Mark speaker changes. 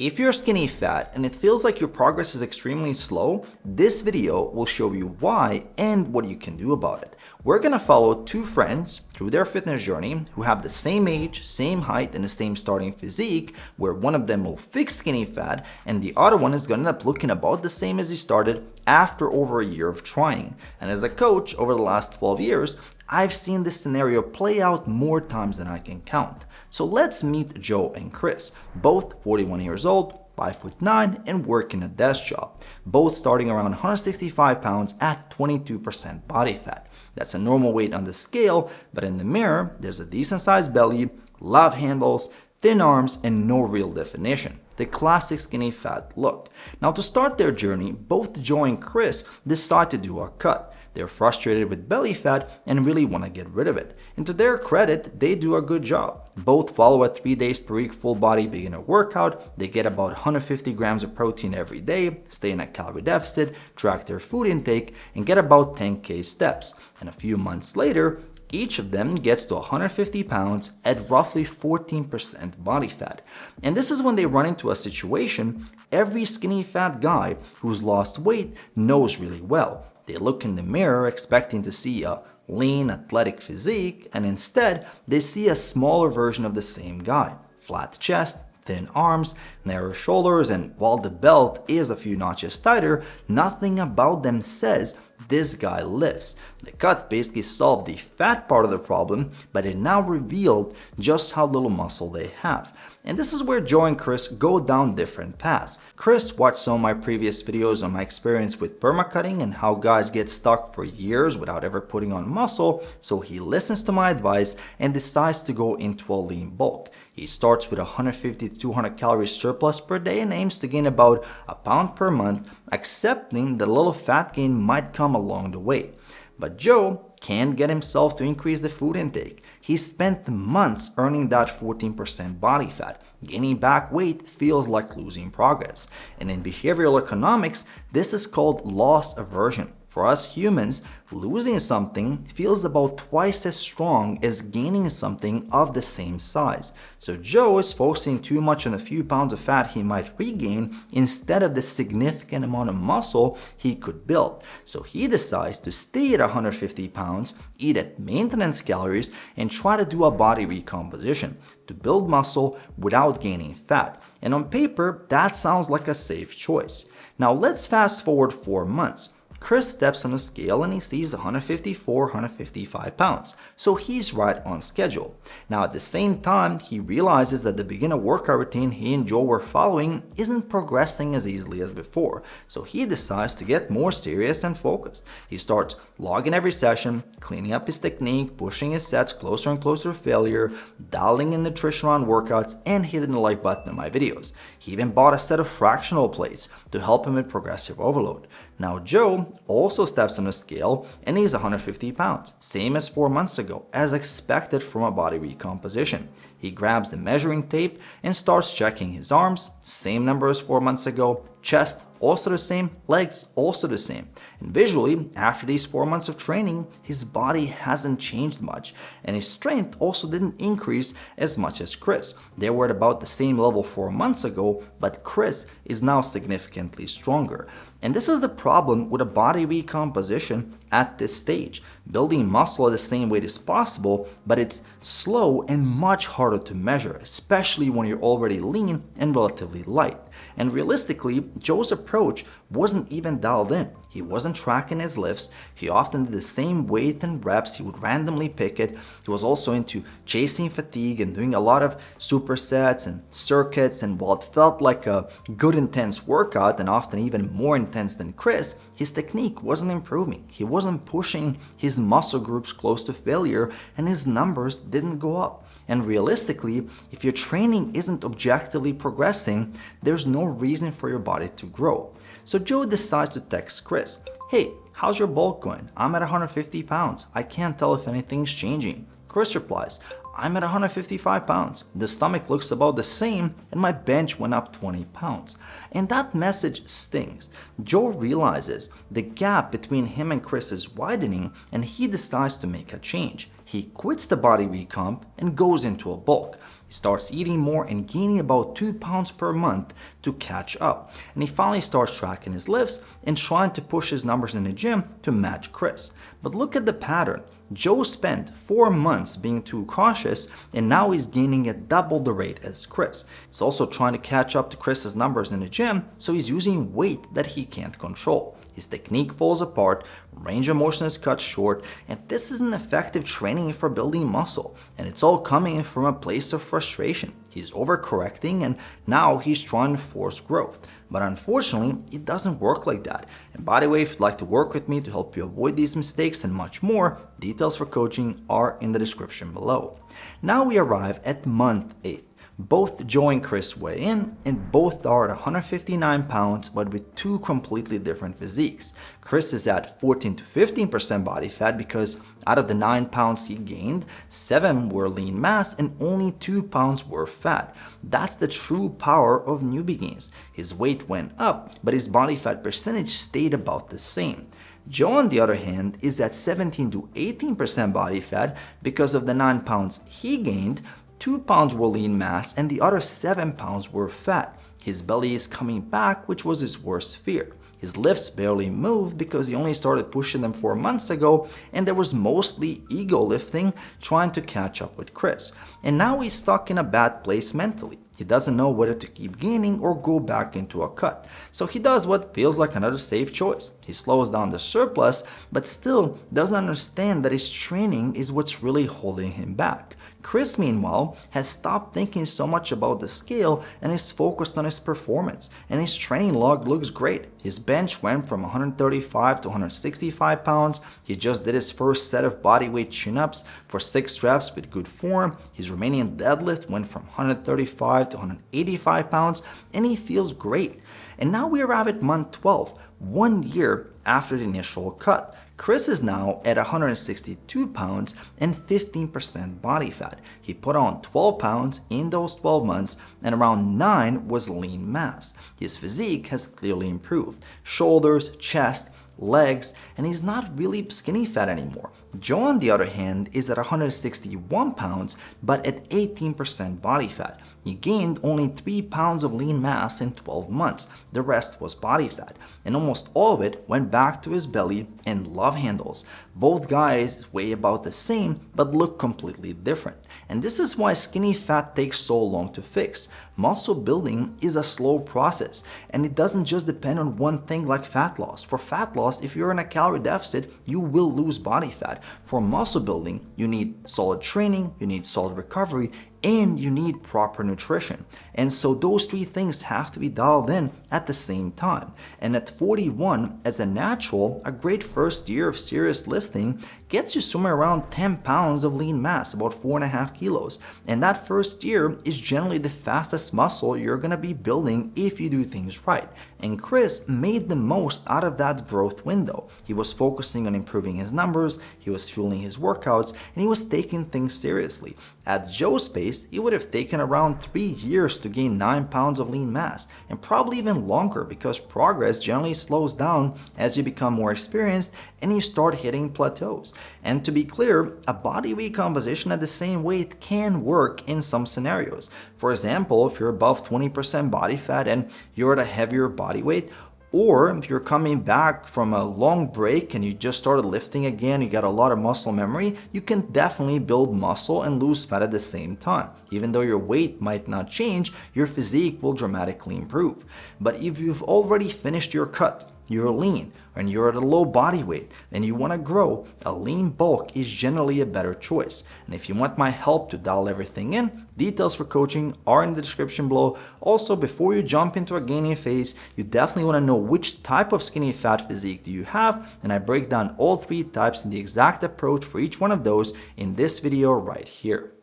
Speaker 1: If you're skinny fat and it feels like your progress is extremely slow, this video will show you why and what you can do about it. We're gonna follow two friends through their fitness journey who have the same age, same height, and the same starting physique, where one of them will fix skinny fat and the other one is gonna end up looking about the same as he started after over a year of trying. And as a coach over the last 12 years, I've seen this scenario play out more times than I can count. So let's meet Joe and Chris, both 41 years old, 5'9", and working a desk job, both starting around 165 pounds at 22% body fat. That's a normal weight on the scale, but in the mirror, there's a decent sized belly, love handles, thin arms, and no real definition. The classic skinny fat look. Now to start their journey, both Joe and Chris decide to do a cut. They're frustrated with belly fat and really want to get rid of it. And to their credit, they do a good job. Both follow a 3 days per week full body beginner workout. They get about 150 grams of protein every day, stay in a calorie deficit, track their food intake, and get about 10K steps. And a few months later, each of them gets to 150 pounds at roughly 14% body fat. And this is when they run into a situation every skinny fat guy who's lost weight knows really well. They look in the mirror expecting to see a lean, athletic physique, and instead they see a smaller version of the same guy. Flat chest, thin arms, narrow shoulders, and while the belt is a few notches tighter, nothing about them says this guy lifts. The cut basically solved the fat part of the problem, but it now revealed just how little muscle they have. And this is where Joe and Chris go down different paths. Chris watched some of my previous videos on my experience with permacutting and how guys get stuck for years without ever putting on muscle, so he listens to my advice and decides to go into a lean bulk. He starts with 150 to 200 calories surplus per day and aims to gain about a pound per month, accepting that a little fat gain might come along the way. But Joe can't get himself to increase the food intake. He spent months earning that 14% body fat. Gaining back weight feels like losing progress. And in behavioral economics, this is called loss aversion. For us humans, losing something feels about twice as strong as gaining something of the same size. So Joe is focusing too much on a few pounds of fat he might regain instead of the significant amount of muscle he could build. So he decides to stay at 150 pounds, eat at maintenance calories, and try to do a body recomposition to build muscle without gaining fat. And on paper, that sounds like a safe choice. Now let's fast forward 4 months. Chris steps on the scale and he sees 154, 155 pounds, so he's right on schedule. Now at the same time, he realizes that the beginner workout routine he and Joe were following isn't progressing as easily as before, so he decides to get more serious and focused. He starts logging every session, cleaning up his technique, pushing his sets closer and closer to failure, dialing in nutrition on workouts, and hitting the like button on my videos. He even bought a set of fractional plates to help him with progressive overload. Now Joe also steps on the scale and he's 150 pounds, same as 4 months ago, as expected from a body recomposition. He grabs the measuring tape and starts checking his arms, same number as 4 months ago, chest also the same, legs also the same. And visually, after these 4 months of training, his body hasn't changed much, and his strength also didn't increase as much as Chris. They were at about the same level 4 months ago, but Chris is now significantly stronger. And this is the problem with a body recomposition at this stage. Building muscle at the same weight is possible, but it's slow and much harder to measure, especially when you're already lean and relatively light. And realistically, Joe's approach wasn't even dialed in. He wasn't tracking his lifts. He often did the same weight and reps. He would randomly pick it. He was also into chasing fatigue and doing a lot of supersets and circuits. And while it felt like a good intense workout and often even more intense than Chris, his technique wasn't improving. He wasn't pushing his muscle groups close to failure and his numbers didn't go up. And realistically, if your training isn't objectively progressing, there's no reason for your body to grow. So Joe decides to text Chris, "Hey, how's your bulk going? I'm at 150 pounds. I can't tell if anything's changing." Chris replies, "I'm at 155 pounds. The stomach looks about the same and my bench went up 20 pounds. And that message stings. Joe realizes the gap between him and Chris is widening and he decides to make a change. He quits the body recomp and goes into a bulk. He starts eating more and gaining about 2 pounds per month to catch up. And he finally starts tracking his lifts and trying to push his numbers in the gym to match Chris. But look at the pattern. Joe spent 4 months being too cautious, and now he's gaining at double the rate as Chris. He's also trying to catch up to Chris's numbers in the gym, so he's using weight that he can't control. His technique falls apart, range of motion is cut short, and this isn't effective training for building muscle. And it's all coming from a place of frustration. He's overcorrecting, and now he's trying to force growth. But unfortunately, it doesn't work like that. And by the way, if you'd like to work with me to help you avoid these mistakes and much more, details for coaching are in the description below. Now we arrive at month 8. Both Joe and Chris weigh in, and both are at 159 pounds, but with two completely different physiques. Chris is at 14 to 15% body fat because out of the 9 pounds he gained, 7 were lean mass and only 2 pounds were fat. That's the true power of newbie gains. His weight went up, but his body fat percentage stayed about the same. Joe, on the other hand, is at 17 to 18% body fat because of the 9 pounds he gained, 2 pounds were lean mass and the other 7 pounds were fat. His belly is coming back, which was his worst fear. His lifts barely moved because he only started pushing them 4 months ago, and there was mostly ego lifting trying to catch up with Chris. And now he's stuck in a bad place mentally. He doesn't know whether to keep gaining or go back into a cut. So he does what feels like another safe choice. He slows down the surplus, but still doesn't understand that his training is what's really holding him back. Chris, meanwhile, has stopped thinking so much about the scale and is focused on his performance. And his training log looks great. His bench went from 135 to 165 pounds. He just did his first set of bodyweight chin-ups for 6 reps with good form. His remaining deadlift went from 135 to 185 pounds, and he feels great. And now we arrive at month 12, 1 year after the initial cut. Chris is now at 162 pounds and 15% body fat. He put on 12 pounds in those 12 months, and around 9 was lean mass. His physique has clearly improved. Shoulders, chest, legs, and he's not really skinny fat anymore. Joe, on the other hand, is at 161 pounds but at 18% body fat. He gained only 3 pounds of lean mass in 12 months. The rest was body fat, and almost all of it went back to his belly and love handles. Both guys weigh about the same but look completely different. And this is why skinny fat takes so long to fix. Muscle building is a slow process, and it doesn't just depend on one thing like fat loss. For fat loss, if you're in a calorie deficit, you will lose body fat. For muscle building, you need solid training, you need solid recovery, and you need proper nutrition. And so those 3 things have to be dialed in at the same time. And at 41, as a natural, a great first year of serious lifting gets you somewhere around 10 pounds of lean mass, about 4.5 kilos. And that first year is generally the fastest muscle you're gonna be building if you do things right. And Chris made the most out of that growth window. He was focusing on improving his numbers, he was fueling his workouts, and he was taking things seriously. At Joe's pace, it would have taken around 3 years to gain 9 pounds of lean mass, and probably even longer because progress generally slows down as you become more experienced and you start hitting plateaus. And to be clear, a body weight composition at the same weight can work in some scenarios. For example, if you're above 20% body fat and you're at a heavier body weight, or if you're coming back from a long break and you just started lifting again, you got a lot of muscle memory, you can definitely build muscle and lose fat at the same time. Even though your weight might not change, your physique will dramatically improve. But if you've already finished your cut, you're lean, and you're at a low body weight, and you want to grow, a lean bulk is generally a better choice. And if you want my help to dial everything in, details for coaching are in the description below. Also, before you jump into a gaining phase, you definitely want to know which type of skinny fat physique do you have, and I break down all 3 types and the exact approach for each one of those in this video right here.